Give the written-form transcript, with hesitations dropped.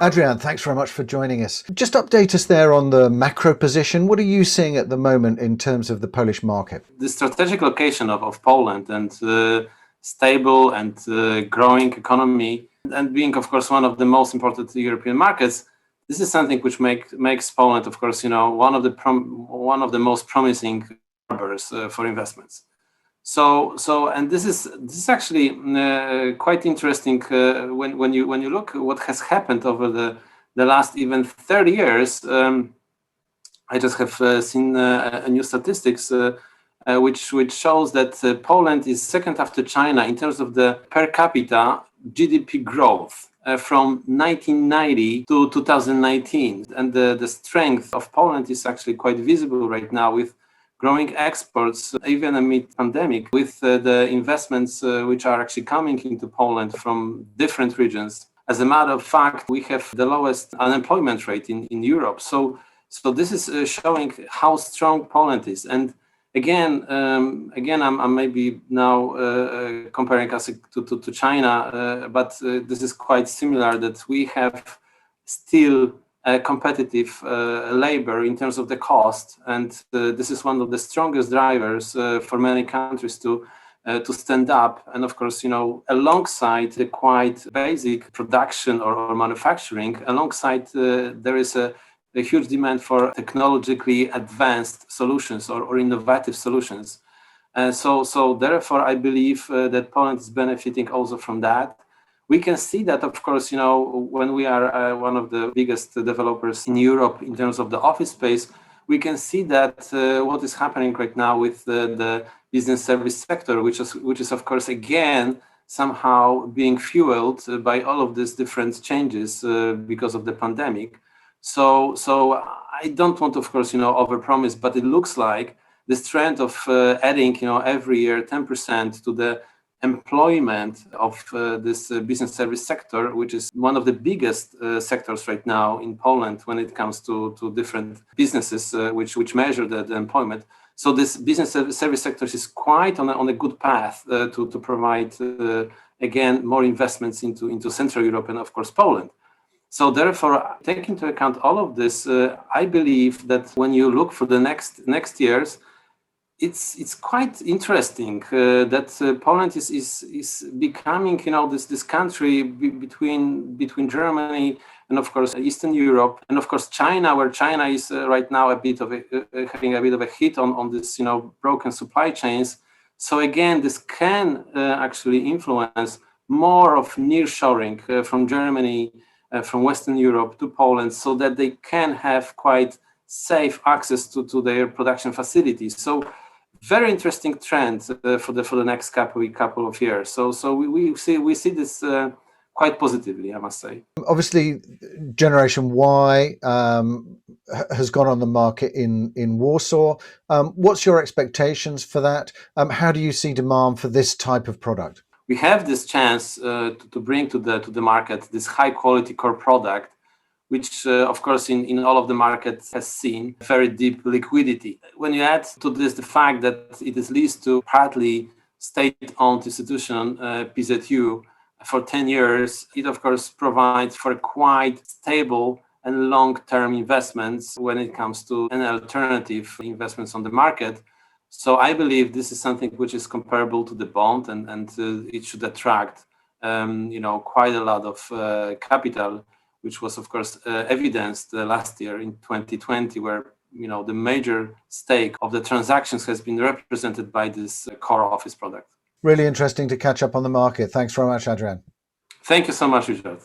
Adrian, thanks very much for joining us. Just update us there on the macro position. What are you seeing at the moment in terms of the Polish market? The strategic location of Poland and stable and growing economy, and being, of course, one of the most important European markets, this is something which makes Poland, of course, one of the most promising harbors for investments. And this is actually quite interesting when you look what has happened over the last even 30 years. I just have seen a new statistics which shows that Poland is second after China in terms of the per capita GDP growth from 1990 to 2019, and the strength of Poland is actually quite visible right now with growing exports, even amid pandemic, with the investments which are actually coming into Poland from different regions. As a matter of fact, we have the lowest unemployment rate in Europe. So this is showing how strong Poland is. And again, I'm maybe now comparing us to China, but this is quite similar, that we have still competitive labor in terms of the cost, and this is one of the strongest drivers for many countries to stand up. And of course, alongside the quite basic production or manufacturing, alongside there is a huge demand for technologically advanced solutions or innovative solutions. So therefore, I believe that Poland is benefiting also from that. We can see that, of course, when we are one of the biggest developers in Europe in terms of the office space, we can see that what is happening right now with the business service sector, which is of course again somehow being fueled by all of these different changes because of the pandemic. So I don't want, of course, overpromise, but it looks like this trend of adding, every year 10% to the employment of this business service sector, which is one of the biggest sectors right now in Poland when it comes to different businesses which measure the employment. So this business service sector is quite on a good path to provide again more investments into Central Europe and of course Poland. So therefore, taking into account all of this, I believe that when you look for the next years, it's quite interesting that Poland is becoming, this country between Germany and of course Eastern Europe, and of course China, where China is right now having a bit of a hit on this broken supply chains. So again, this can actually influence more of nearshoring from Germany, from Western Europe to Poland, so that they can have quite safe access to their production facilities. So very interesting trend for the next couple of years. So we see this quite positively, I must say. Obviously, Generation Y has gone on the market in Warsaw. What's your expectations for that? How do you see demand for this type of product? We have this chance to bring to the market this high quality core product, which of course in all of the markets has seen very deep liquidity. When you add to this the fact that it is leased to partly state-owned institution, PZU, for 10 years, it of course provides for quite stable and long-term investments when it comes to an alternative investments on the market. So I believe this is something which is comparable to the bond, and it should attract quite a lot of capital, which was, of course, evidenced last year in 2020, where the major stake of the transactions has been represented by this core office product. Really interesting to catch up on the market. Thanks very much, Adrian. Thank you so much, Richard.